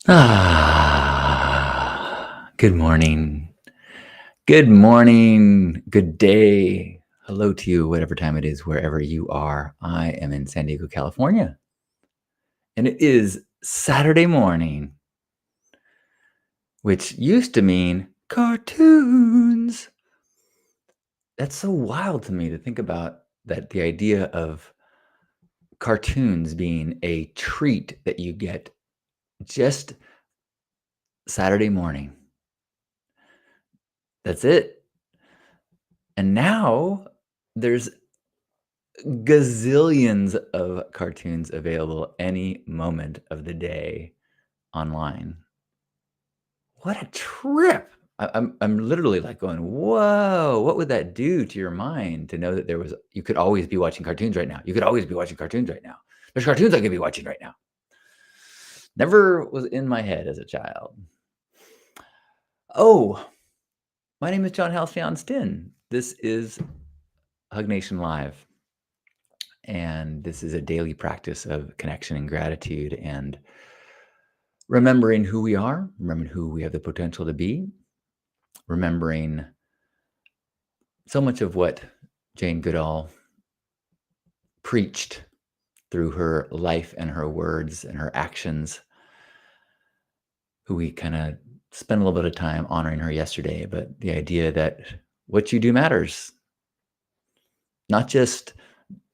Good morning. Good morning. Good day. Hello to you, whatever time it is, wherever you are. I am in San Diego, California, and it is Saturday morning, which used to mean cartoons. That's so wild to me to think about that the idea of cartoons being a treat that you get just Saturday morning. That's it. And now there's gazillions of cartoons available any moment of the day online. What a trip! I'm literally like going, "Whoa, what would that do to your mind to know that you could always be watching cartoons right now? You could always be watching cartoons right now. There's cartoons I could be watching right now." Never was in my head as a child. Oh, my name is John Halcyon Stinn. This is Hug Nation Live, and this is a daily practice of connection and gratitude and remembering who we are, remembering who we have the potential to be, remembering so much of what Jane Goodall preached through her life and her words and her actions, who we kind of spent a little bit of time honoring her yesterday, but the idea that what you do matters, not just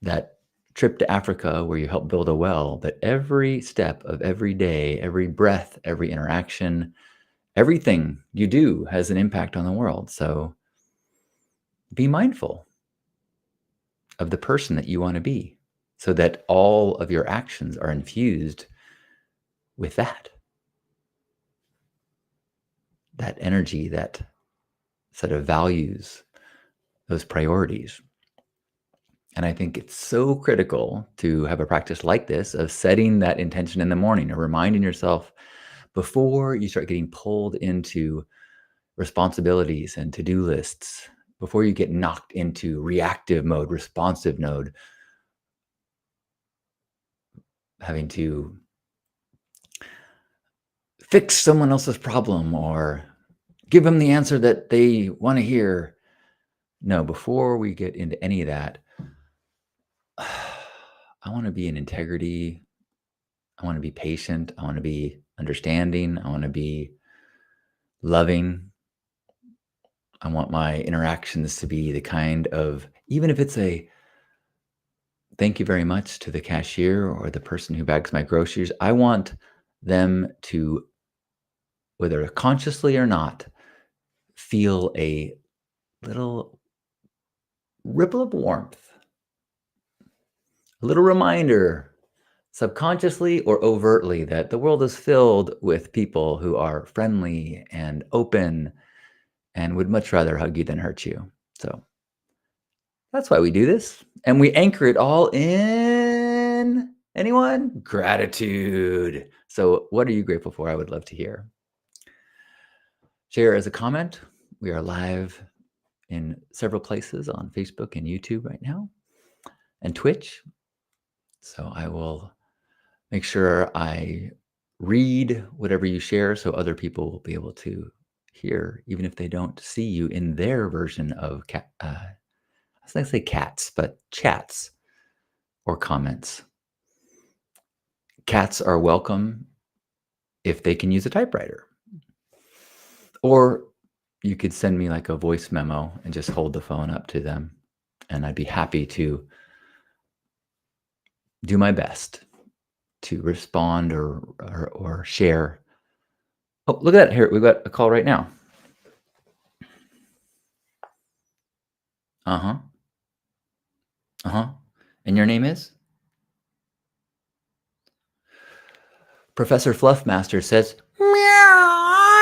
that trip to Africa where you help build a well, but every step of every day, every breath, every interaction, everything you do has an impact on the world. So be mindful of the person that you want to be so that all of your actions are infused with that energy, that set of values, those priorities. And I think it's so critical to have a practice like this of setting that intention in the morning or reminding yourself before you start getting pulled into responsibilities and to-do lists, before you get knocked into reactive mode, responsive mode, having to fix someone else's problem or give them the answer that they want to hear. No, before we get into any of that, I want to be in integrity. I want to be patient. I want to be understanding. I want to be loving. I want my interactions to be the kind of, even if it's a thank you very much to the cashier or the person who bags my groceries, I want them to, whether consciously or not, feel a little ripple of warmth, a little reminder, subconsciously or overtly, that the world is filled with people who are friendly and open and would much rather hug you than hurt you. So that's why we do this. And we anchor it all in anyone? Gratitude. So, what are you grateful for? I would love to hear. Share as a comment. We are live in several places on Facebook and YouTube right now and Twitch. So, I will make sure I read whatever you share so other people will be able to hear, even if they don't see you in their version of I was going to say cats, but chats or comments. Cats are welcome if they can use a typewriter. Or you could send me like a voice memo and just hold the phone up to them. And I'd be happy to do my best to respond or share. Oh, look at that. Here, we've got a call right now. Uh-huh. Uh-huh. And your name is? Professor Fluffmaster says, meow,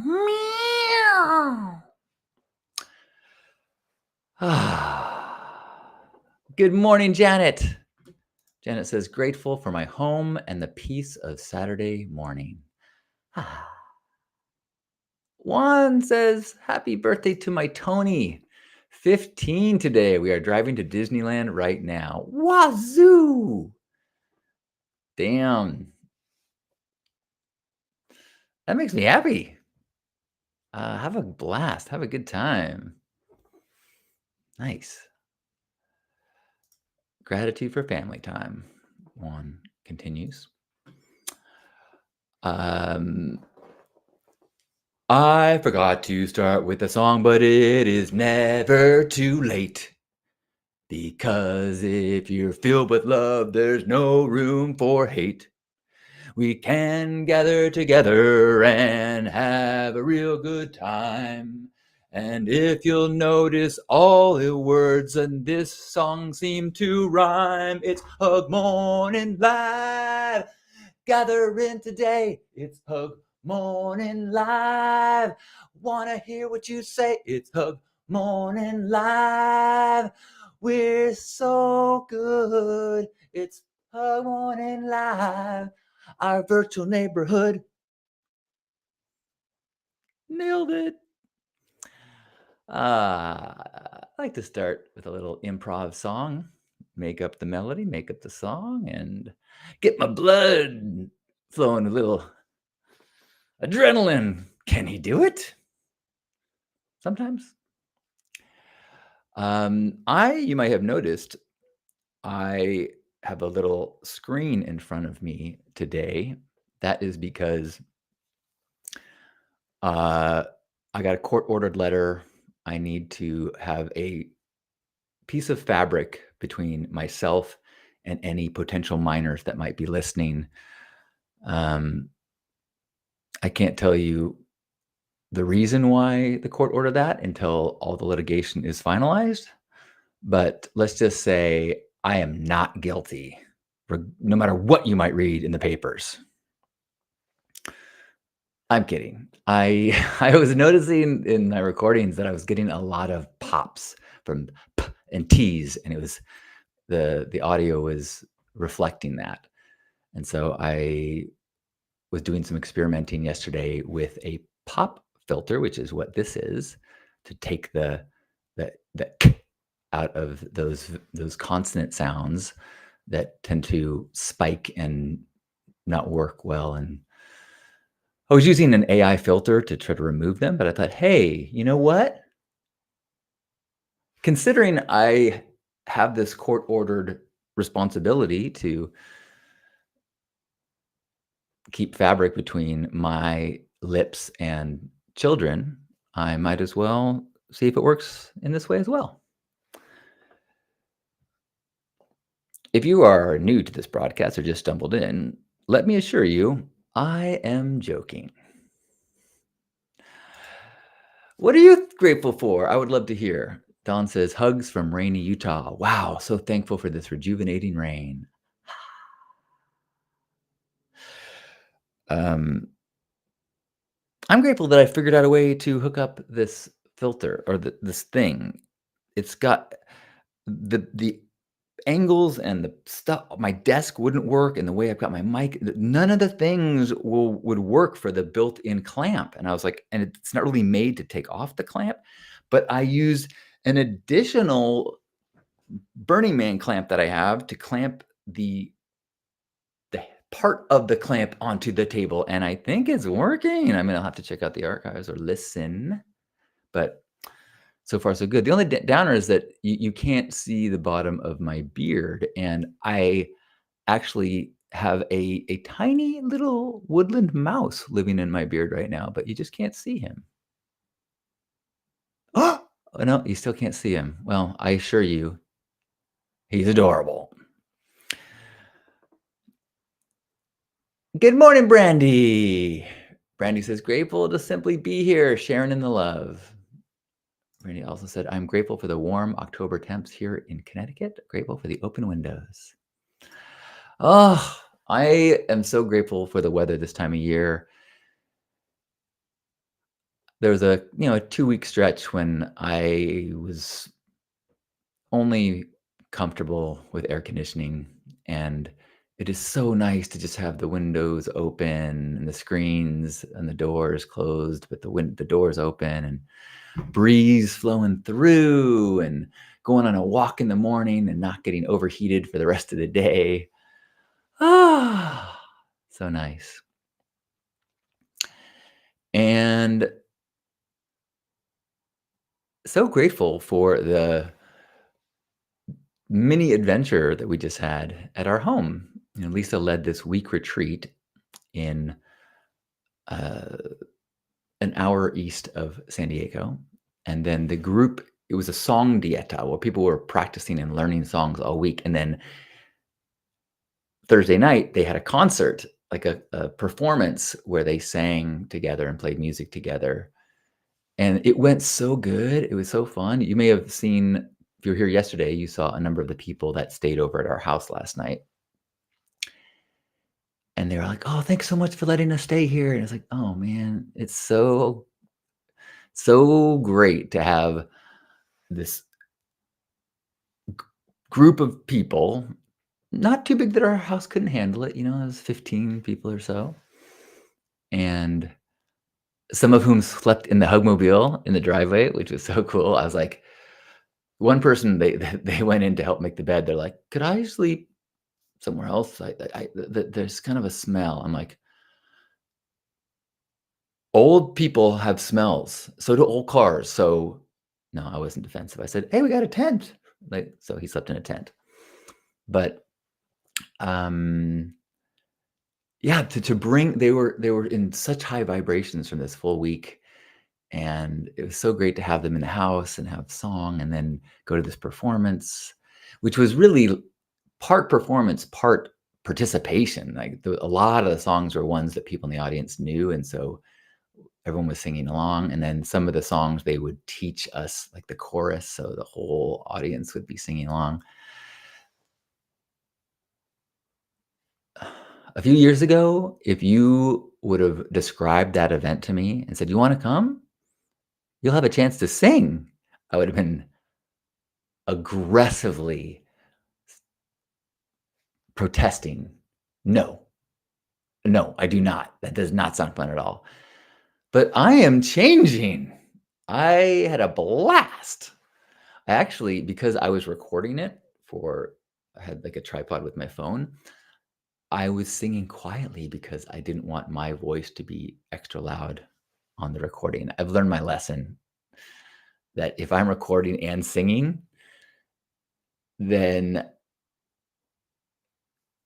meow. Good morning, Janet. Janet says, grateful for my home and the peace of Saturday morning. Juan says, happy birthday to my Tony. 15 today. We are driving to Disneyland right now. Wazoo! Damn. That makes me happy. Have a blast. Have a good time. Nice. Gratitude for family time. One continues. I forgot to start with a song, but it is never too late. Because if you're filled with love, there's no room for hate. We can gather together and have a real good time. And if you'll notice, all the words in this song seem to rhyme. It's Hug Morning Live. Gather in today. It's Hug Morning Live. Wanna hear what you say? It's Hug Morning Live. We're so good. It's Hug Morning Live. Our virtual neighborhood. Nailed it. I like to start with a little improv song, make up the melody, make up the song, and get my blood flowing a little adrenaline. Can he do it? Sometimes. You might have noticed, I have a little screen in front of me today. That is because I got a court-ordered letter. I need to have a piece of fabric between myself and any potential minors that might be listening. Um, I can't tell you the reason why the court ordered that until all the litigation is finalized. But let's just say I am not guilty, no matter what you might read in the papers. I'm kidding. I was noticing in my recordings that I was getting a lot of pops from p and t's, and it was the audio was reflecting that. And so I was doing some experimenting yesterday with a pop filter, which is what this is, to take the k out of those consonant sounds that tend to spike and not work well. And I was using an AI filter to try to remove them, but I thought, hey, you know what? Considering I have this court-ordered responsibility to keep fabric between my lips and children, I might as well see if it works in this way as well. If you are new to this broadcast or just stumbled in, let me assure you, I am joking. What are you grateful for? I would love to hear. Don says, hugs from rainy Utah. Wow, so thankful for this rejuvenating rain. I'm grateful that I figured out a way to hook up this filter or this thing. It's got the angles and the stuff. My desk wouldn't work, and the way I've got my mic, none of the things would work for the built-in clamp. And I was like, and it's not really made to take off the clamp, but I used an additional Burning Man clamp that I have to clamp the part of the clamp onto the table, and I think it's working. I mean, I'll have to check out the archives or listen, but so far so good. The only downer is that you can't see the bottom of my beard, and I actually have a tiny little woodland mouse living in my beard right now, but you just can't see him. Oh, no, you still can't see him. Well, I assure you, he's adorable. Good morning, Brandy. Brandy says, grateful to simply be here, sharing in the love. Brandy also said, I'm grateful for the warm October temps here in Connecticut. Grateful for the open windows. Oh, I am so grateful for the weather this time of year. There was a 2-week stretch when I was only comfortable with air conditioning, and it is so nice to just have the windows open and the screens and the doors closed, but the doors open and breeze flowing through and going on a walk in the morning and not getting overheated for the rest of the day. Ah, so nice. And so grateful for the mini adventure that we just had at our home. Lisa led this week retreat in uh, an hour east of San Diego. And then the group, it was a song dieta where people were practicing and learning songs all week. And then Thursday night, they had a concert, like a performance where they sang together and played music together. And it went so good. It was so fun. You may have seen, if you were here yesterday, you saw a number of the people that stayed over at our house last night. And they were like, "Oh, thanks so much for letting us stay here." And it's like, "Oh man, it's so great to have this group of people, not too big that our house couldn't handle it. It was 15 people or so. And some of whom slept in the Hugmobile in the driveway, which was so cool. I was like, one person, they went in to help make the bed. They're like, "Could I sleep somewhere else? There's kind of a smell." I'm like, "Old people have smells. So do old cars." So no, I wasn't defensive. I said, "Hey, we got a tent." Like, so he slept in a tent. But um yeah, to bring, they were in such high vibrations from this full week, and it was so great to have them in the house and have song and then go to this performance, which was really part performance, part participation. Like, a lot of the songs were ones that people in the audience knew, and so everyone was singing along. And then some of the songs they would teach us, like the chorus, so the whole audience would be singing along. A few years ago, if you would have described that event to me and said, "You want to come? You'll have a chance to sing," I would have been aggressively protesting. No, no, I do not. That does not sound fun at all. But I am changing. I had a blast. I actually, because I was recording it for, I had like a tripod with my phone. I was singing quietly because I didn't want my voice to be extra loud on the recording. I've learned my lesson that if I'm recording and singing, then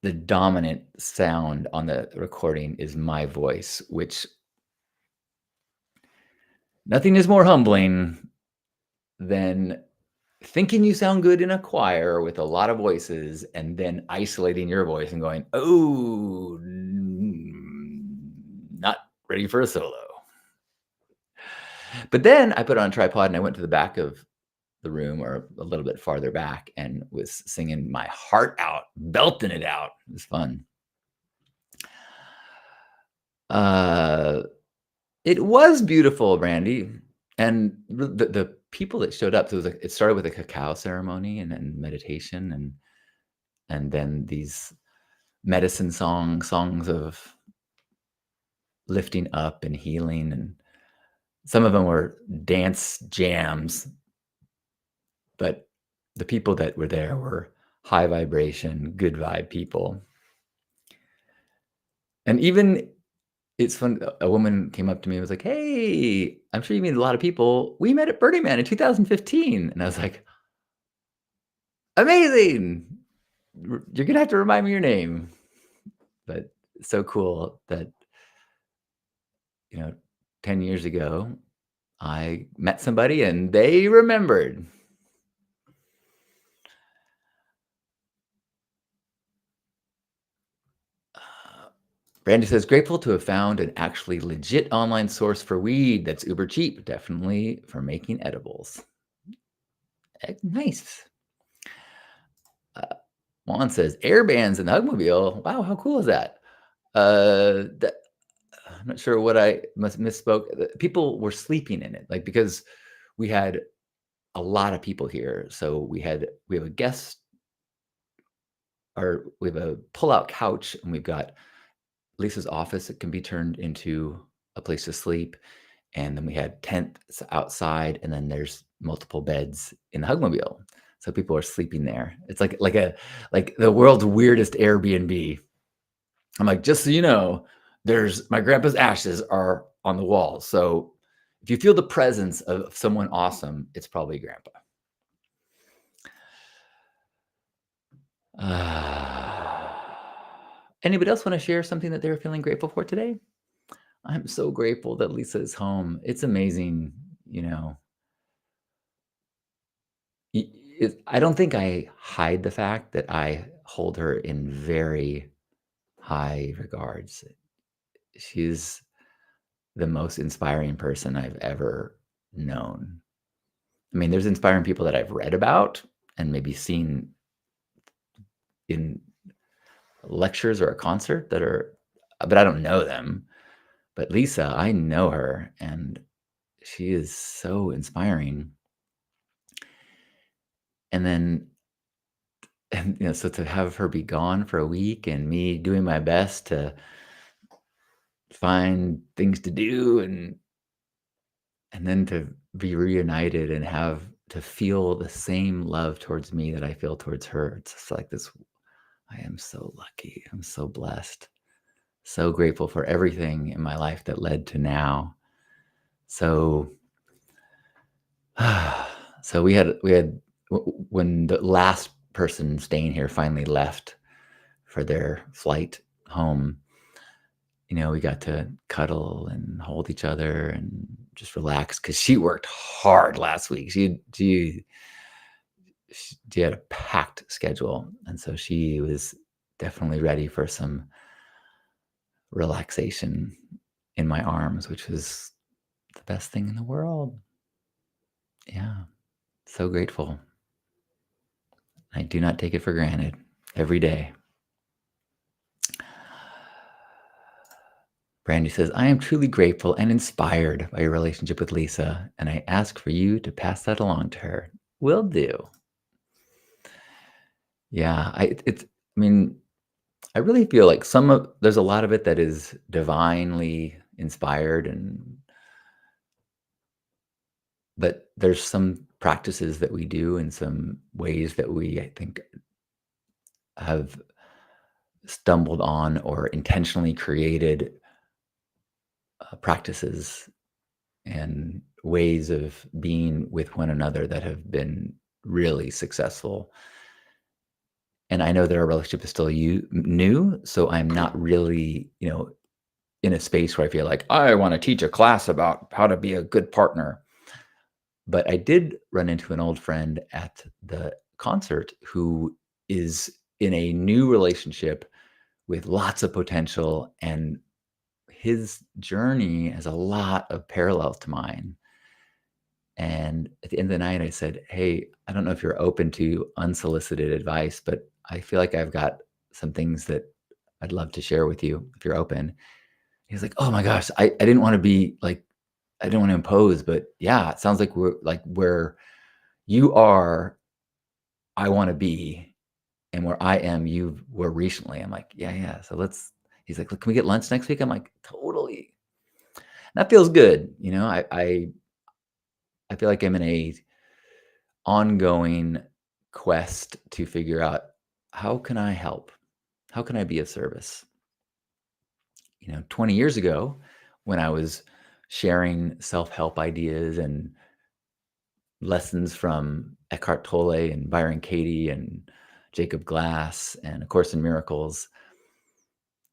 the dominant sound on the recording is my voice, which nothing is more humbling than thinking you sound good in a choir with a lot of voices and then isolating your voice and going, "Oh, not ready for a solo." But then I put it on a tripod and I went to the back of the room, or a little bit farther back, and was singing my heart out, belting it out. It was fun. Uh, it was beautiful, Randy, and the people that showed up, so it started with a cacao ceremony and then meditation, and then these medicine songs of lifting up and healing, and some of them were dance jams, but the people that were there were high vibration, good vibe people. And even, it's fun, a woman came up to me and was like, "Hey, I'm sure you meet a lot of people. We met at Burning Man in 2015." And I was like, "Amazing. You're gonna have to remind me your name." But so cool that, you know, 10 years ago, I met somebody and they remembered. Uh, Brandy says, "Grateful to have found an actually legit online source for weed that's uber cheap, definitely for making edibles." Nice. Uh, Juan says, "Air bands in the Hugmobile. Wow, how cool is that?" That, I'm not sure what I misspoke. People were sleeping in it, like, because we had a lot of people here. So we have a guest, or we have a pull-out couch, and we've got Lisa's office that can be turned into a place to sleep. And then we had tents outside, and then there's multiple beds in the Hugmobile. So people are sleeping there. It's like the world's weirdest Airbnb. I'm like, "Just so you know, there's my grandpa's ashes are on the wall. So if you feel the presence of someone awesome, it's probably grandpa. Anybody else want to share something that they're feeling grateful for today? I'm so grateful that Lisa is home. It's amazing, you know. I don't think I hide the fact that I hold her in very high regards. She's the most inspiring person I've ever known. I mean, there's inspiring people that I've read about and maybe seen in lectures or a concert that are, but I don't know them. But Lisa, I know her and she is so inspiring. And then, and so to have her be gone for a week and me doing my best to find things to do and then to be reunited and have to feel the same love towards me that I feel towards her. It's just like this. I am so lucky. I'm so blessed. So grateful for everything in my life that led to now. So, so when the last person staying here finally left for their flight home, we got to cuddle and hold each other and just relax because she worked hard last week. She had a packed schedule, and so she was definitely ready for some relaxation in my arms, which was the best thing in the world. Yeah, so grateful. I do not take it for granted every day. Brandy says, I am truly grateful and inspired by your relationship with Lisa, and I ask for you to pass that along to her. Will do. Yeah, I really feel like there's a lot of it that is divinely inspired, but there's some practices that we do and some ways that we, I think, have stumbled on or intentionally created practices and ways of being with one another that have been really successful. And I know that our relationship is still new, so I'm not really, in a space where I feel like I want to teach a class about how to be a good partner. But I did run into an old friend at the concert who is in a new relationship with lots of potential, and his journey has a lot of parallels to mine. And at the end of the night, I said, Hey, I don't know if you're open to unsolicited advice, but I feel like I've got some things that I'd love to share with you if you're open. He's like, Oh my gosh, I didn't want to be like, I didn't want to impose, but yeah, it sounds like we're like where you are, I want to be, and where I am, you were recently. I'm like, yeah. So he's like, Look, can we get lunch next week? I'm like, totally. That feels good. I feel like I'm in a ongoing quest to figure out how can I help? How can I be of service? 20 years ago, when I was sharing self-help ideas and lessons from Eckhart Tolle and Byron Katie and Jacob Glass and A Course in Miracles,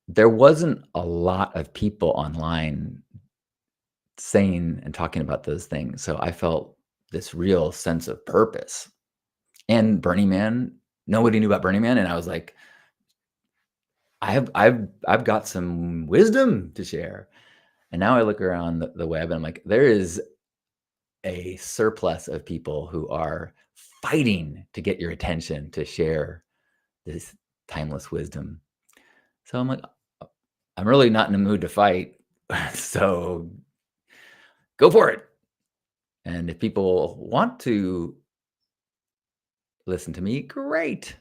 there wasn't a lot of people online saying and talking about those things. So I felt this real sense of purpose. And Burning Man, nobody knew about Burning Man, and I was like, I've got some wisdom to share. And now I look around the web and I'm like, there is a surplus of people who are fighting to get your attention to share this timeless wisdom. So I'm like, I'm really not in the mood to fight. So go for it. And if people want to listen to me, great.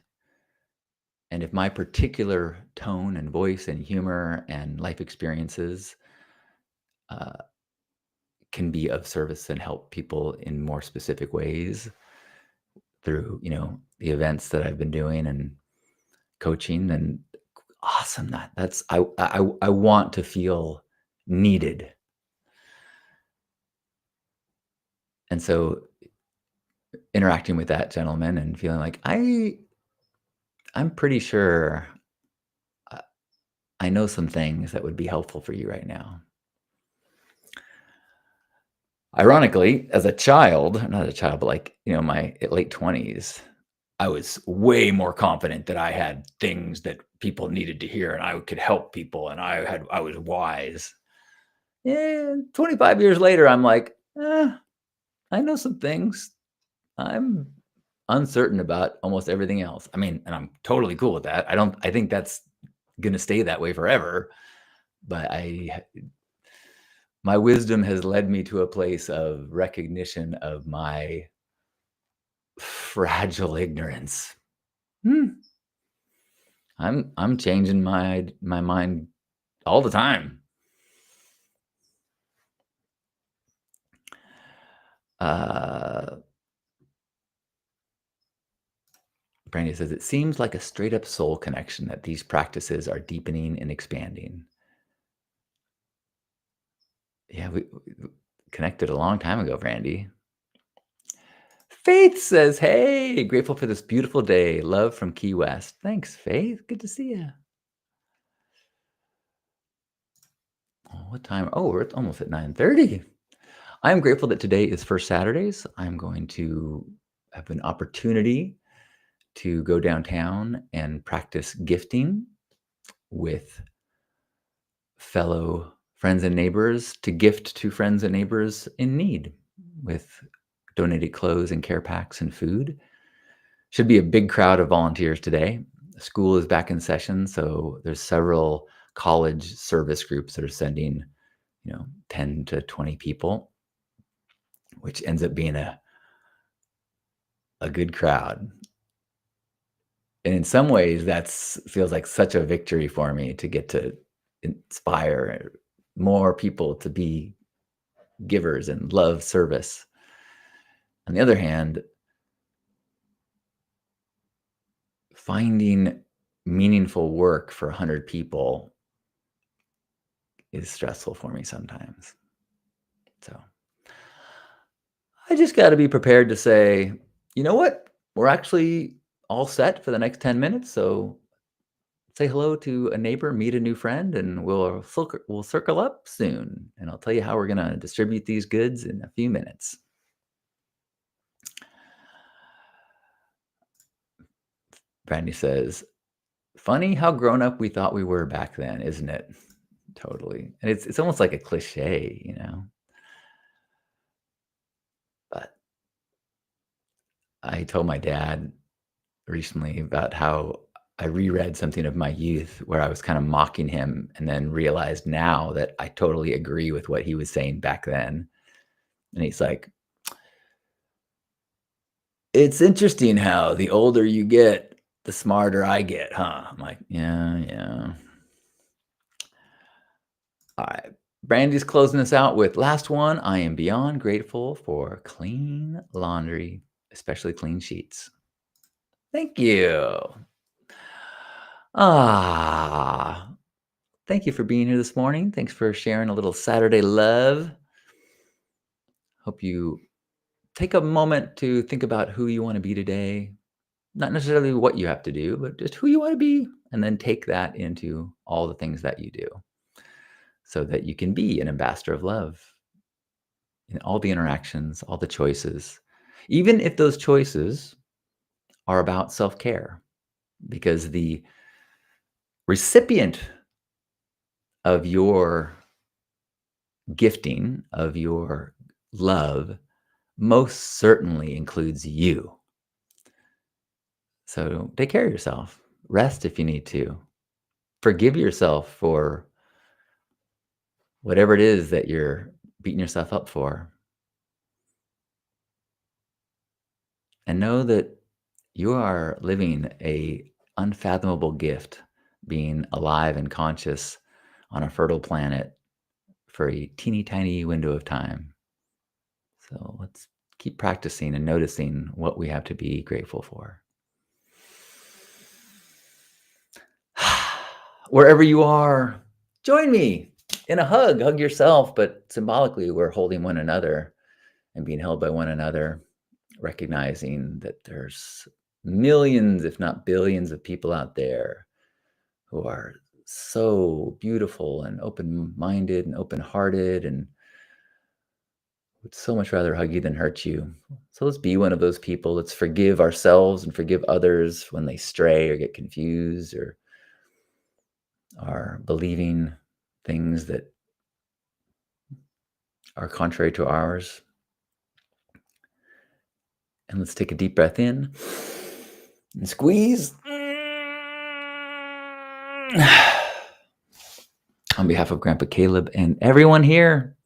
And if my particular tone and voice and humor and life experiences uh, can be of service and help people in more specific ways through, the events that I've been doing and coaching, then awesome. That's I want to feel needed. And so interacting with that gentleman and feeling like I'm pretty sure I I know some things that would be helpful for you right now. Ironically, as a child, not a child, but like, my late 20s, I was way more confident that I had things that people needed to hear and I could help people and I was wise. And 25 years later, I'm like, I know some things. I'm uncertain about almost everything else. I mean, and I'm totally cool with that. I think that's gonna stay that way forever. But my wisdom has led me to a place of recognition of my fragile ignorance. Hmm. I'm changing my mind all the time. Uh, Brandy says it seems like a straight up soul connection that these practices are deepening and expanding. Yeah, we connected a long time ago, Brandy. Faith says, "Hey, grateful for this beautiful day. Love from Key West." Thanks, Faith. Good to see you. Oh, what time? Oh, we're almost at 9:30. I am grateful that today is First Saturdays. I'm going to have an opportunity to go downtown and practice gifting with fellow friends and neighbors to gift to friends and neighbors in need with donated clothes and care packs and food. Should be a big crowd of volunteers today. School is back in session, so there's several college service groups that are sending, 10 to 20 people, which ends up being a good crowd. And in some ways, that's feels like such a victory for me to get to inspire more people to be givers and love service. On the other hand, finding meaningful work for 100 people is stressful for me sometimes. So I just got to be prepared to say, you know what? We're actually all set for the next 10 minutes. So say hello to a neighbor, meet a new friend, and we'll circle up soon. And I'll tell you how we're going to distribute these goods in a few minutes. Brandy says, "Funny how grown up we thought we were back then, isn't it?" Totally. And it's almost like a cliche. But I told my dad recently about how I reread something of my youth where I was kind of mocking him and then realized now that I totally agree with what he was saying back then. And he's like, "It's interesting how the older you get, the smarter I get, huh?" I'm like, "Yeah, yeah." All right. Brandy's closing us out with last one. "I am beyond grateful for clean laundry, especially clean sheets." Thank you. Ah, thank you for being here this morning. Thanks for sharing a little Saturday love. Hope you take a moment to think about who you want to be today. Not necessarily what you have to do, but just who you want to be. And then take that into all the things that you do so that you can be an ambassador of love in all the interactions, all the choices, even if those choices are about self care, because the recipient of your gifting, of your love, most certainly includes you. So take care of yourself. Rest if you need to. Forgive yourself for whatever it is that you're beating yourself up for. And know that you are living a unfathomable gift, being alive and conscious on a fertile planet for a teeny tiny window of time. So let's keep practicing and noticing what we have to be grateful for. Wherever you are, join me in a hug. Hug yourself, but symbolically, we're holding one another and being held by one another, recognizing that there's millions, if not billions, of people out there who are so beautiful and open-minded and open-hearted and would so much rather hug you than hurt you. So let's be one of those people. Let's forgive ourselves and forgive others when they stray or get confused or are believing things that are contrary to ours. And let's take a deep breath in and squeeze. On behalf of Grandpa Caleb and everyone here,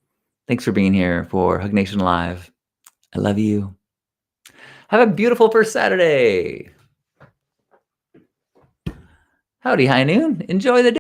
thanks for being here for Hug Nation Live. I love you. Have a beautiful first Saturday. Howdy, high noon. Enjoy the day.